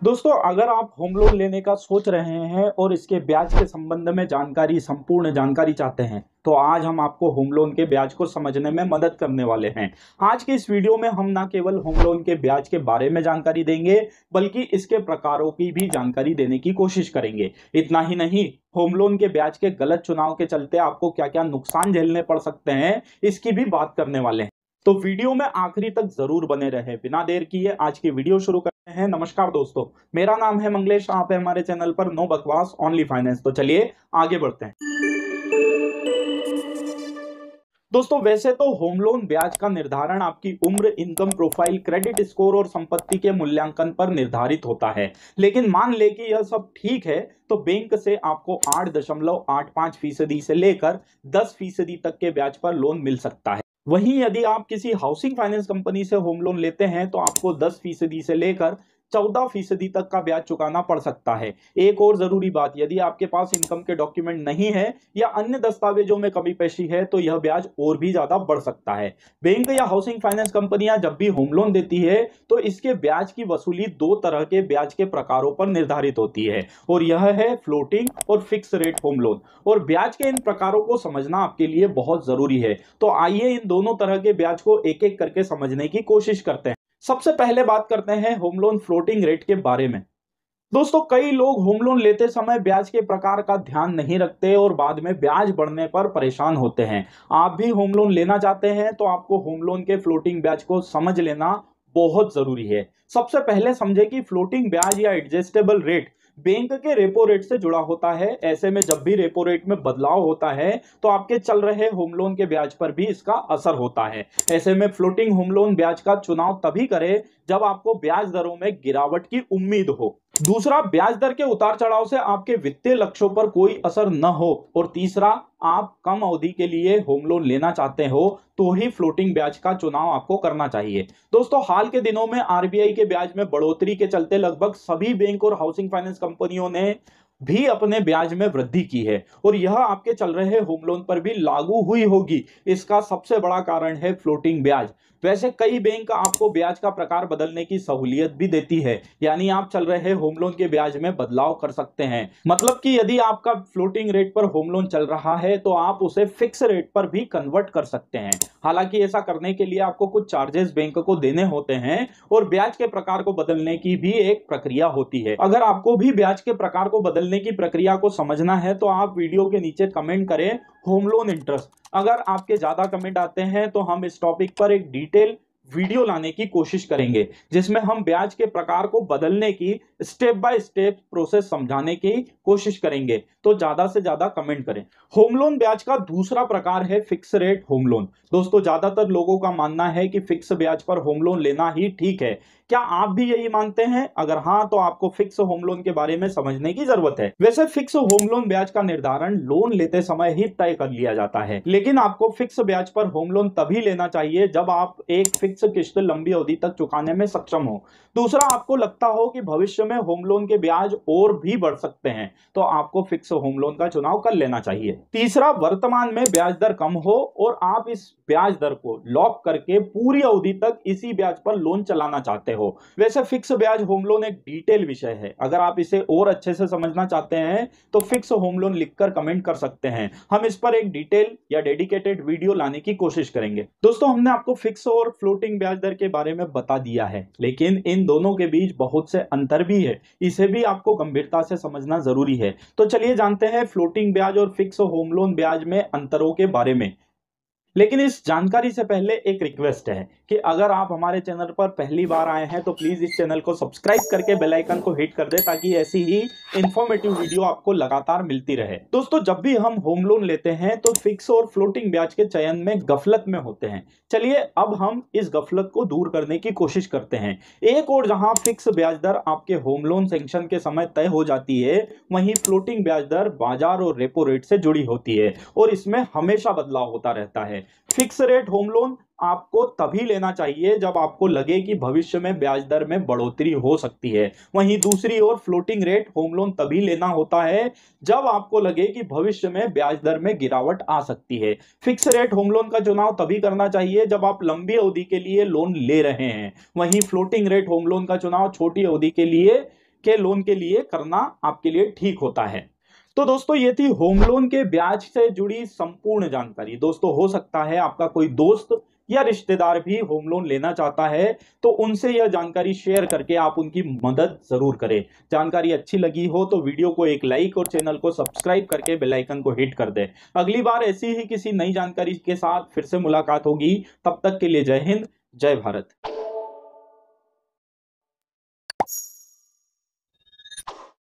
दोस्तों, अगर आप होम लोन लेने का सोच रहे हैं और इसके ब्याज के संबंध में संपूर्ण जानकारी चाहते हैं, तो आज हम आपको होम लोन के ब्याज को समझने में मदद करने वाले हैं। आज के इस वीडियो में हम न केवल होम लोन के ब्याज के बारे में जानकारी देंगे, बल्कि इसके प्रकारों की भी जानकारी देने की कोशिश करेंगे। इतना ही नहीं, होम लोन के ब्याज के गलत चुनाव के चलते आपको क्या क्या नुकसान झेलने पड़ सकते हैं, इसकी भी बात करने वाले हैं। तो वीडियो में आखिरी तक जरूर बने रहे। बिना देर किए आज की वीडियो शुरू करते हैं। नमस्कार दोस्तों, मेरा नाम है मंगलेश। आप है हमारे चैनल पर नो बकवास ओनली फाइनेंस। तो चलिए आगे बढ़ते हैं। दोस्तों, वैसे तो होम लोन ब्याज का निर्धारण आपकी उम्र, इनकम प्रोफाइल, क्रेडिट स्कोर और संपत्ति के मूल्यांकन पर निर्धारित होता है। लेकिन मान ले कि यह सब ठीक है, तो बैंक से आपको 8.85% से लेकर 10% तक के ब्याज पर लोन मिल सकता है। वहीं यदि आप किसी हाउसिंग फाइनेंस कंपनी से होम लोन लेते हैं, तो आपको 10% से लेकर 14% तक का ब्याज चुकाना पड़ सकता है। एक और जरूरी बात, यदि आपके पास इनकम के डॉक्यूमेंट नहीं है या अन्य दस्तावेजों में कमी पेशी है, तो यह ब्याज और भी ज्यादा बढ़ सकता है। बैंक या हाउसिंग फाइनेंस कंपनियां जब भी होम लोन देती है, तो इसके ब्याज की वसूली दो तरह के ब्याज के प्रकारों पर निर्धारित होती है, और यह है फ्लोटिंग और फिक्स रेट होम लोन। और ब्याज के इन प्रकारों को समझना आपके लिए बहुत जरूरी है। तो आइए इन दोनों तरह के ब्याज को एक एक करके समझने की कोशिश करते हैं। सबसे पहले बात करते हैं होम लोन फ्लोटिंग रेट के बारे में। दोस्तों, कई लोग होम लोन लेते समय ब्याज के प्रकार का ध्यान नहीं रखते और बाद में ब्याज बढ़ने पर परेशान होते हैं। आप भी होम लोन लेना चाहते हैं, तो आपको होम लोन के फ्लोटिंग ब्याज को समझ लेना बहुत जरूरी है। सबसे पहले समझे कि फ्लोटिंग ब्याज या एडजस्टेबल रेट बैंक के रेपो रेट से जुड़ा होता है। ऐसे में जब भी रेपो रेट में बदलाव होता है, तो आपके चल रहे होम लोन के ब्याज पर भी इसका असर होता है। ऐसे में फ्लोटिंग होम लोन ब्याज का चुनाव तभी करें जब आपको ब्याज दरों में गिरावट की उम्मीद हो। दूसरा, ब्याज दर के उतार चढ़ाव से आपके वित्तीय लक्ष्यों पर कोई असर न हो। और तीसरा, आप कम अवधि के लिए होम लोन लेना चाहते हो, तो ही फ्लोटिंग ब्याज का चुनाव आपको करना चाहिए। दोस्तों, हाल के दिनों में आरबीआई के ब्याज में बढ़ोतरी के चलते लगभग सभी बैंक और हाउसिंग फाइनेंस कंपनियों ने भी अपने ब्याज में वृद्धि की है, और यह आपके चल रहे होम लोन पर भी लागू हुई होगी। इसका सबसे बड़ा कारण है फ्लोटिंग ब्याज। वैसे कई बैंक आपको ब्याज का प्रकार बदलने की सहूलियत भी देती है, यानी आप चल रहे होम लोन के ब्याज में बदलाव कर सकते हैं। मतलब कि यदि आपका फ्लोटिंग रेट पर होम लोन चल रहा है, तो आप उसे फिक्स रेट पर भी कन्वर्ट कर सकते हैं। हालांकि ऐसा करने के लिए आपको कुछ चार्जेस बैंक को देने होते हैं, और ब्याज के प्रकार को बदलने की भी एक प्रक्रिया होती है। अगर आपको भी ब्याज के प्रकार को बदलने की प्रक्रिया को समझना है, तो आप वीडियो के नीचे कमेंट करें होम लोन इंटरेस्ट। अगर आपके ज्यादा कमेंट आते हैं, तो हम इस टॉपिक पर एक डिटेल वीडियो लाने की कोशिश करेंगे, जिसमें हम ब्याज के प्रकार को बदलने की स्टेप बाय स्टेप प्रोसेस समझाने की कोशिश करेंगे। तो ज्यादा से ज्यादा कमेंट करें। होम लोन ब्याज का दूसरा प्रकार है फिक्स रेट होम लोन। दोस्तों, ज्यादातर लोगों का मानना है कि फिक्स ब्याज पर होम लोन लेना ही ठीक है। क्या आप भी यही मानते हैं? अगर हाँ, तो आपको फिक्स होम लोन के बारे में समझने की जरूरत है। वैसे फिक्स होम लोन ब्याज का निर्धारण लोन लेते समय ही तय कर लिया जाता है, लेकिन आपको फिक्स ब्याज पर होम लोन तभी लेना चाहिए जब आप एक फिक्स किस्त लंबी अवधि तक चुकाने में सक्षम हो। दूसरा, आपको लगता हो कि भविष्य में होम लोन के ब्याज और भी बढ़ सकते हैं, तो आपको फिक्स होम लोन का चुनाव कर लेना चाहिए। तीसरा, वर्तमान में ब्याज दर कम हो और आप इस ब्याज दर को लॉक करके पूरी अवधि तक इसी ब्याज पर लोन चलाना चाहते हो। वैसे फिक्स ब्याज होम लोन एक डिटेल विषय है। अगर आप इसे और अच्छे से समझना चाहते हैं, तो फिक्स होम लोन लिखकर कमेंट कर सकते हैं। हम इस पर एक डिटेल या डेडिकेटेड वीडियो लाने की कोशिश करेंगे। दोस्तों, हमने आपको फिक्स और फ्लोटिंग ब्याज दर के बारे में बता दिया है, लेकिन इन दोनों के बीच बहुत से अंतर भी है। इसे भी आपको गंभीरता से समझना जरूरी है। तो चलिए जानते हैं फ्लोटिंग ब्याज और फिक्स होम लोन ब्याज में अंतरों के बारे में। लेकिन इस जानकारी से पहले एक रिक्वेस्ट है कि अगर आप हमारे चैनल पर पहली बार आए हैं, तो प्लीज इस चैनल को सब्सक्राइब करके बेल आइकन को हिट कर दे, ताकि ऐसी ही इंफॉर्मेटिव वीडियो आपको लगातार मिलती रहे। दोस्तों, जब भी हम होम लोन लेते हैं, तो फिक्स और फ्लोटिंग ब्याज के चयन में गफलत में होते हैं। चलिए अब हम इस गफलत को दूर करने की कोशिश करते हैं। एक और जहां फिक्स ब्याज दर आपके होम लोन सैंक्शन के समय तय हो जाती है, वहीं फ्लोटिंग ब्याज दर बाजार और रेपो रेट से जुड़ी होती है, और इसमें हमेशा बदलाव होता रहता है। फिक्स रेट होम लोन आपको तभी लेना चाहिए जब आपको लगे कि भविष्य में ब्याज दर में बढ़ोतरी हो सकती है। वहीं दूसरी ओर फ्लोटिंग रेट होम लोन तभी लेना होता है जब आपको लगे कि भविष्य में ब्याज दर में गिरावट आ सकती है। फिक्स रेट होम लोन का चुनाव तभी करना चाहिए जब आप लंबी अवधि के लिए लोन ले रहे हैं। वहीं फ्लोटिंग रेट होम लोन का चुनाव छोटी अवधि के लिए के लोन के लिए करना आपके लिए ठीक होता है। तो दोस्तों ये थी होम लोन के ब्याज से जुड़ी संपूर्ण जानकारी। दोस्तों हो सकता है आपका कोई दोस्त या रिश्तेदार भी होम लोन लेना चाहता है, तो उनसे यह जानकारी शेयर करके आप उनकी मदद जरूर करें। जानकारी अच्छी लगी हो तो वीडियो को एक लाइक और चैनल को सब्सक्राइब करके बेल आइकन को हिट कर दें। अगली बार ऐसी ही किसी नई जानकारी के साथ फिर से मुलाकात होगी। तब तक के लिए जय हिंद, जय भारत।